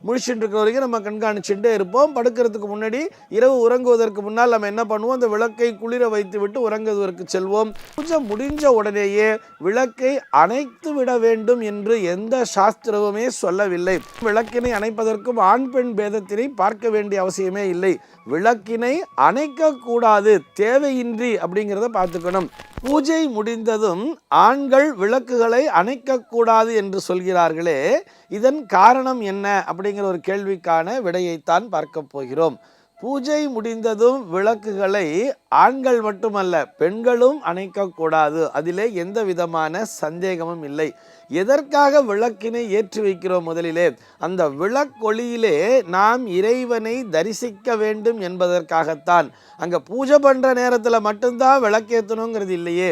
முழிச்சுட்டு இருக்கிற வரைக்கும் நம்ம கண்காணிச்சுட்டே இருப்போம். படுக்கிறதுக்கு முன்னாடி இரவு உறங்குவதற்கு முன்னால் நம்ம என்ன பண்ணுவோம், அந்த விளக்கை குளிர வைத்து விட்டு உறங்குவதற்கு செல்வோம். பூஜை முடிஞ்ச உடனேயே விளக்கை அணைத்து விட வேண்டும் என்று எந்த சாஸ்திரமுமே சொல்லவில்லை. விளக்கினை அணைப்பதற்கும் ஆண் பெண் பேதத்தினை பார்க்க வேண்டிய அவசியமே இல்லை. விளக்கினை அணைக்க கூடாது, தேவையின்றி அப்படிங்கிறத பார்த்துக்கணும். பூஜை முடிந்ததும் ஆண்கள் விளக்குகளை அணைக்கக்கூடாது என்று சொல்கிறார்களே, இதன் காரணம் என்ன அப்படிங்கிற ஒரு கேள்விக்கான விடையைத்தான் பார்க்க போகிறோம். பூஜை முடிந்ததும் விளக்குகளை ஆண்கள் மட்டுமல்ல பெண்களும் அணைக்கக்கூடாது, அதிலே எந்த விதமான சந்தேகமும் இல்லை. எதற்காக விளக்கினை ஏற்றி வைக்கிறோம்? முதலிலே அந்த விளக்கொளியிலே நாம் இறைவனை தரிசிக்க வேண்டும் என்பதற்காகத்தான். அங்கே பூஜை பண்ணுற நேரத்தில் மட்டும்தான் விளக்கேற்றணுங்கிறது இல்லையே.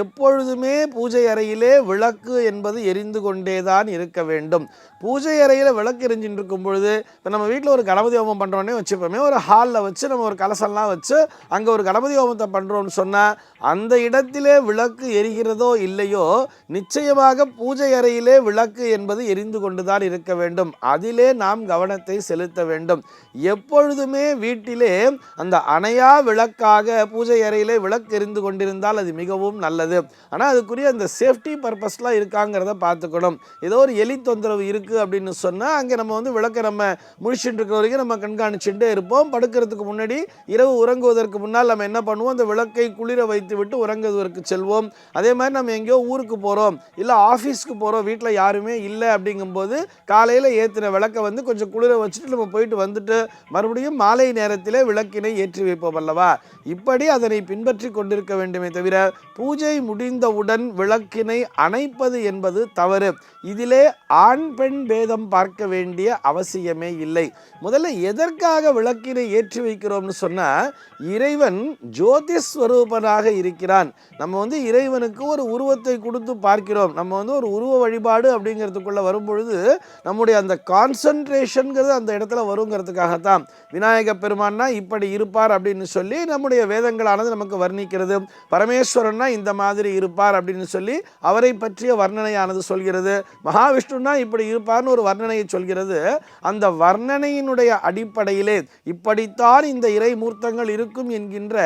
எப்பொழுதுமே பூஜை அறையிலே விளக்கு என்பது எரிந்து கொண்டேதான் இருக்க வேண்டும். பூஜை அறையில் விளக்கு எரிஞ்சின்னு இருக்கும் பொழுது, இப்போ நம்ம வீட்டில் ஒரு கணபதி ஹோமம் பண்ணுறோன்னே வச்சுப்போமே, ஒரு ஹாலில் வச்சு நம்ம ஒரு கலசம்லாம் வச்சு அங்கே ஒரு கணபதி ஹோமத்தை பண்ணுறோன்னு சொன்னால் அந்த இடத்திலே விளக்கு எரிகிறதோ இல்லையோ, நிச்சயமாக பூஜை அறையிலே விளக்கு என்பது எரிந்து கொண்டு தான் இருக்க வேண்டும். அதிலே நாம் கவனத்தை செலுத்த வேண்டும். எப்பொழுதுமே வீட்டிலே அந்த அணையா விளக்காக பூஜை அறையிலே விளக்கு எரிந்து கொண்டிருந்தால் அது மிகவும் நல்லது. ஆனால் அதுக்குரிய அந்த சேஃப்டி பர்பஸ்லாம் இருக்காங்கிறத பார்த்துக்கணும். ஏதோ ஒரு எலி தொந்தரவு இருக்குது அப்படின்னு சொன்னால் அங்கே நம்ம விளக்கை நம்ம முழிச்சுட்டு இருக்கிற வரைக்கும் நம்ம கண்காணிச்சுட்டே இருப்போம். படுக்கிறதுக்கு முன்னாடி இரவு உறங்குவதற்கு முன்னால் நம்ம என்ன பண்ணுவோம், அந்த விளக்கை குளிர வைத்து விட்டு உறங்குவதற்கு செல்வோம். அதே மாதிரி நம்ம எங்கேயோ ஊருக்கு போகிறோம், இல்லை ஆஃபீஸ்க்கு போகிறோம், வீட்டில் யாருமே இல்லை அப்படிங்கும்போது காலையில் ஏற்றின விளக்கை கொஞ்சம் குளிர வச்சுட்டு நம்ம போயிட்டு வந்துட்டு மறுபடியும் மாலை நேரத்தில் விளக்கினை ஏற்றி வைப்போம் அல்லவா. இப்படி அதனை பின்பற்றி கொண்டிருக்க வேண்டுமே தவிர பூஜை முடிந்தவுடன் விளக்கினை அணைப்பது என்பது தவறு. இதிலே ஆண் பெண் பேதம் பார்க்க வேண்டிய அவசியமே இல்லை. முதல்ல எதற்காக விளக்கினை ஏற்றி வைக்கிறோம்னு சொன்னால், இறைவன் ஜோதிஸ்வரூபனாக இருக்கிறான். நம்ம இறைவனுக்கு ஒரு உருவத்தை கொடுத்து பார்க்கிறோம். நம்ம ஒரு உருவ வழிபாடு அப்படிங்கிறதுக்குள்ள வரும்பொழுது நம்முடைய அந்த கான்சன்ட்ரேஷன்கிறது அந்த இடத்துல வருங்கிறதுக்காகத்தான். விநாயக பெருமான்னா இப்படி இருப்பார் அப்படின்னு சொல்லி நம்முடைய வேதங்களானது நமக்கு வர்ணிக்கிறது. பரமேஸ்வரன்னா இந்த மாதிரி இருப்பார் அப்படின்னு சொல்லி அவரை பற்றிய வர்ணனையானது சொல்கிறது. மகாவிஷ்ணுன்னா இப்படி இருப்பார்னு ஒரு வர்ணனையை சொல்கிறது. அந்த வர்ணனையினுடைய அடிப்படையிலே இப்படித்தான் இந்த இறை மூர்த்தங்கள் இருக்கும் என்கின்ற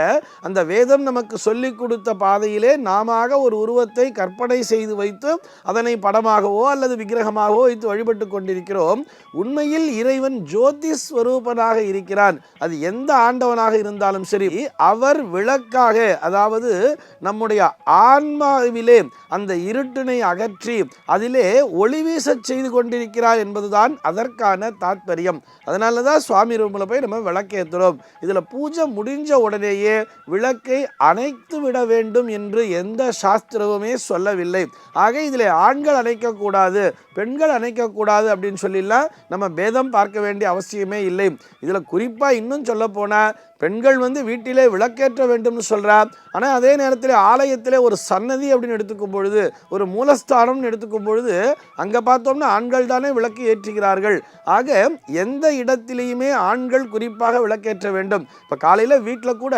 அந்த வேதம் நமக்கு சொல்லிக் கொடுத்த பாதையிலே நாம ஒரு உருவத்தை கற்பனை செய்து வைத்து அதனை படமாகவோ அல்லது விக்கிரகமாகவோ வைத்து வழிபட்டு கொண்டிருக்கிறோம். உண்மையில் இறைவன் ஜோதிஸ்வரூபனாக இருக்கிறான். அது எந்த ஆண்டவனாக இருந்தாலும் சரி, அவர் விளக்காக, அதாவது நம்முடைய ஆன்மாவிலே அந்த இருட்டினை அகற்றி அதிலே ஒளி வீச செய்து கொண்டிருக்கிறார் என்பதுதான் அதற்கான தாத்பரியம். அதனால தான் சுவாமி ரூமில் போய் நம்ம விளக்கேற்றுறோம். இதில் பூஜை முடிஞ்ச உடனேயே விளக்கை அணைத்து விட வேண்டும் என்று எந்த சாஸ்திரமுமே சொல்லவில்லை. ஆக இதில் ஆண்கள் அணைக்கக்கூடாது, பெண்கள் அணைக்கக்கூடாது அப்படின்னு சொல்லிலாம் நம்ம பேதம் பார்க்க வேண்டிய அவசியமே இல்லை. இதில் குறிப்பாக இன்னும் சொல்ல போனால், பெண்கள் வீட்டிலே விளக்கேற்ற வேண்டும்னு சொல்கிறார். ஆனால் அதே நேரத்தில் ஆலயத்திலே ஒரு சன்னதி அப்படின்னு எடுத்துக்கும் பொழுது, ஒரு மூலஸ்தானம்னு எடுத்துக்கும் பொழுது அங்கே பார்த்தோம்னா ஆண்கள் தானே விளக்கு ஏற்றுகிறார்கள். ஆக எந்த இடத்திலையுமே ஆண்கள் குறிப்பாக விளக்கேற்ற வேண்டும். இப்போ காலையில் வீட்டில் கூட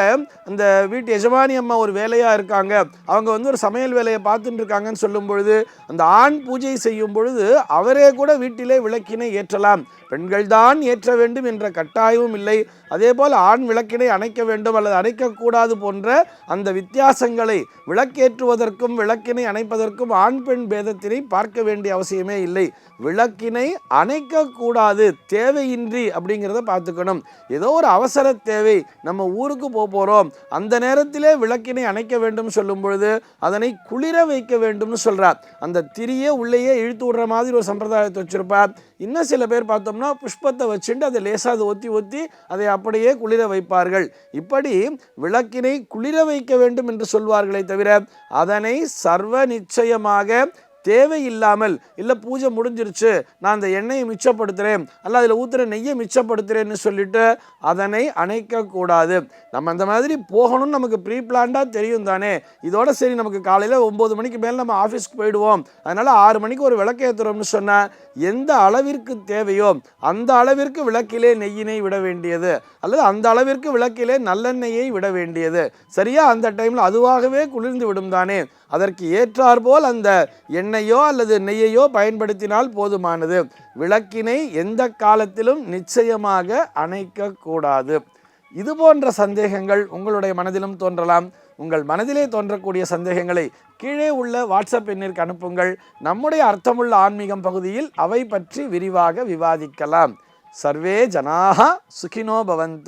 அந்த வீட்டு எஜமானி அம்மா ஒரு வேலையாக இருக்காங்க, அவங்க ஒரு சமையல் வேலையை பார்த்துட்டு இருக்காங்கன்னு சொல்லும் பொழுது அந்த ஆண் பூஜை செய்யும் பொழுது அவரே கூட வீட்டிலே விளக்கினை ஏற்றலாம். பெண்கள் தான் ஏற்ற வேண்டும் என்ற கட்டாயமும் இல்லை. அதே போல் ஆண் விளக்கினை அணைக்க வேண்டும் அல்லது அணைக்கக்கூடாது போன்ற அந்த வித்தியாசங்களை விளக்கேற்றுவதற்கும் விளக்கினை அணைப்பதற்கும் ஆண் பெண் பேதத்தினை பார்க்க வேண்டிய அவசியமே இல்லை. விளக்கினை அணைக்கக்கூடாது, தேவையின்றி அப்படிங்கிறத பார்த்துக்கணும். ஏதோ ஒரு அவசர தேவை, நம்ம ஊருக்கு போகிறோம், அந்த நேரத்திலே விளக்கினை அணைக்க வேண்டும் சொல்லும் பொழுது அதனை குளிர வைக்க வேண்டும்னு சொல்கிறார். அந்த திரியை உள்ளேயே இழுத்து விடுற மாதிரி ஒரு சம்பிரதாயத்தை வச்சிருப்பார். இன்னும் சில பேர் பார்த்தோம்னா புஷ்பத்தை வச்சுட்டு அதை லேசாக ஒத்தி ஒத்தி அதை அப்படியே குளிர வைப்பார்கள். இப்படி விளக்கினை குளிர வைக்க வேண்டும் என்று சொல்வார்களே தவிர அதனை சர்வ நிச்சயமாக தேவையில்லாமல், இல்லை பூஜை முடிஞ்சிருச்சு நான் அந்த எண்ணெயை மிச்சப்படுத்துகிறேன் அல்ல அதில் ஊற்றுற நெய்யை மிச்சப்படுத்துகிறேன்னு சொல்லிட்டு அதனை அணைக்கக்கூடாது. நம்ம அந்த மாதிரி போகணும்னு நமக்கு ப்ரீ பிளான்டாக தெரியும் தானே. இதோட சரி நமக்கு காலையில் 9 மணிக்கு மேலே நம்ம ஆஃபீஸ்க்கு போயிடுவோம், அதனால் 6 மணிக்கு ஒரு விளக்கு ஏற்றுறோம்னு சொன்னால் எந்த அளவிற்கு தேவையோ அந்த அளவிற்கு விளக்கிலே நெய்யினை விட வேண்டியது அல்லது அந்த அளவிற்கு விளக்கிலே நல்லெண்ணெயை விட வேண்டியது. சரியா அந்த டைமில் அதுவாகவே குளிர்ந்து விடும் தானே. அதற்கு ஏற்றாற்போல் அந்த எண்ணெய் எண்ணெயோ அல்லது நெய்யையோ பயன்படுத்தினால் போதுமானது. விளக்கினை எந்த காலத்திலும் நிச்சயமாக அணைக்க கூடாது. இது போன்ற சந்தேகங்கள் உங்களுடைய மனதிலும் தோன்றலாம். உங்கள் மனதிலே தோன்றக்கூடிய சந்தேகங்களை கீழே உள்ள வாட்ஸ்அப் எண்ணிற்கு அனுப்புங்கள். நம்முடைய அர்த்தமுள்ள ஆன்மீகம் பகுதியில் அவை பற்றி விரிவாக விவாதிக்கலாம். சர்வே ஜனாஹ சுகினோ பவந்து.